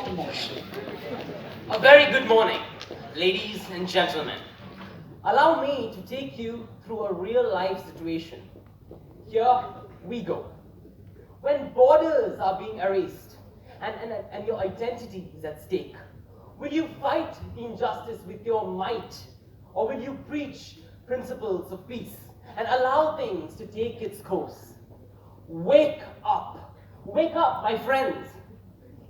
emotion. A very good morning, ladies and gentlemen. Allow me to take you through a real-life situation. Here we go. When borders are being erased and your identity is at stake, will you fight injustice with your might, or will you preach principles of peace and allow things to take its course? Wake up! Wake up, my friends!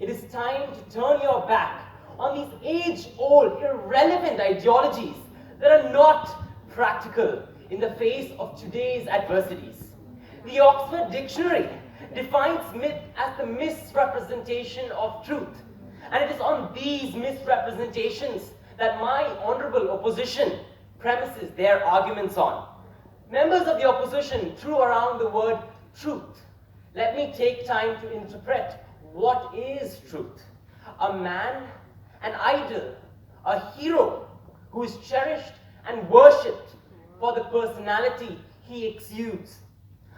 It is time to turn your back on these age-old, irrelevant ideologies that are not practical in the face of today's adversities. The Oxford Dictionary defines myth as the misrepresentation of truth. And it is on these misrepresentations that my honorable opposition premises their arguments on. Members of the opposition threw around the word truth. Let me take time to interpret what is truth. A man, an idol, a hero who is cherished and worshipped for the personality he exudes.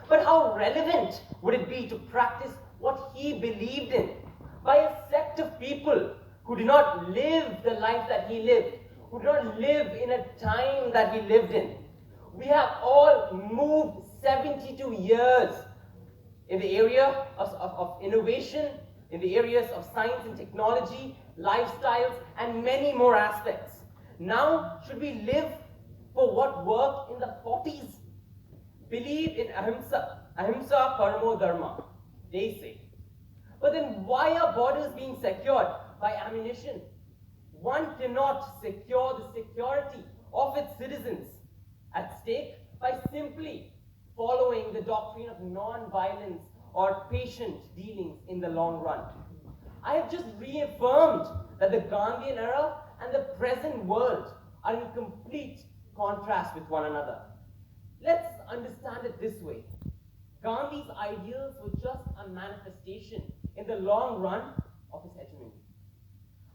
But how relevant would it be to practice what he believed in by a sect of people who do not live the life that he lived, who do not live in a time that he lived in? We have all moved 72 years in the area of innovation, in the areas of science and technology, lifestyles, and many more aspects. Now, should we live for what worked in the 40s? Believe in ahimsa paramo dharma, they say. But then why are borders being secured by ammunition? One cannot secure the security of its citizens at stake by simply following the doctrine of non-violence or patient dealings in the long run. I have just reaffirmed that the Gandhian era and the present world are in complete contrast with one another. Let's understand it this way. Gandhi's ideals were just a manifestation in the long run of his hegemony.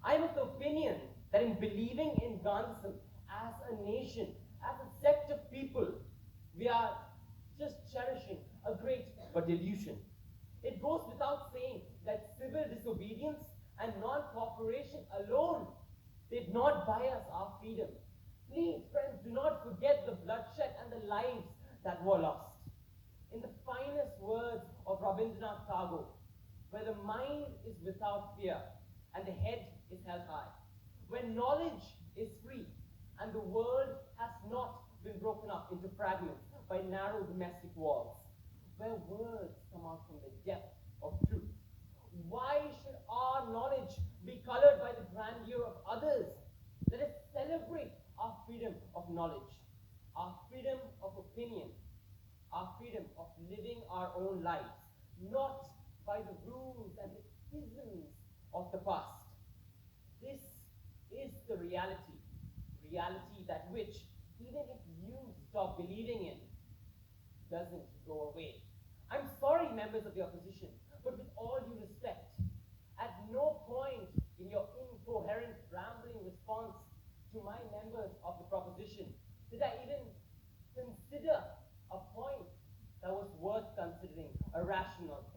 I am of the opinion that in believing in Gandhism as a nation, as a sect of people, we are just cherishing a great but delusion. It goes without saying that civil disobedience and non-cooperation alone did not buy us our freedom. Please, friends, do not forget the bloodshed and the lives that were lost. In the finest words of Rabindranath Tagore, where the mind is without fear and the head is held high, when knowledge is free and the world has not been broken up into fragments by narrow domestic walls, where words come out from the depth of truth. Why should our knowledge be colored by the grandeur of others? Let us celebrate our freedom of knowledge, our freedom of opinion, our freedom of living our own lives, not by the rules and the isms of the past. This is the reality that which, even if you stop believing in, doesn't go away. I'm sorry, members of the opposition, but with all due respect, at no point in your incoherent, rambling response to my members of the proposition did I even consider a point that was worth considering a rational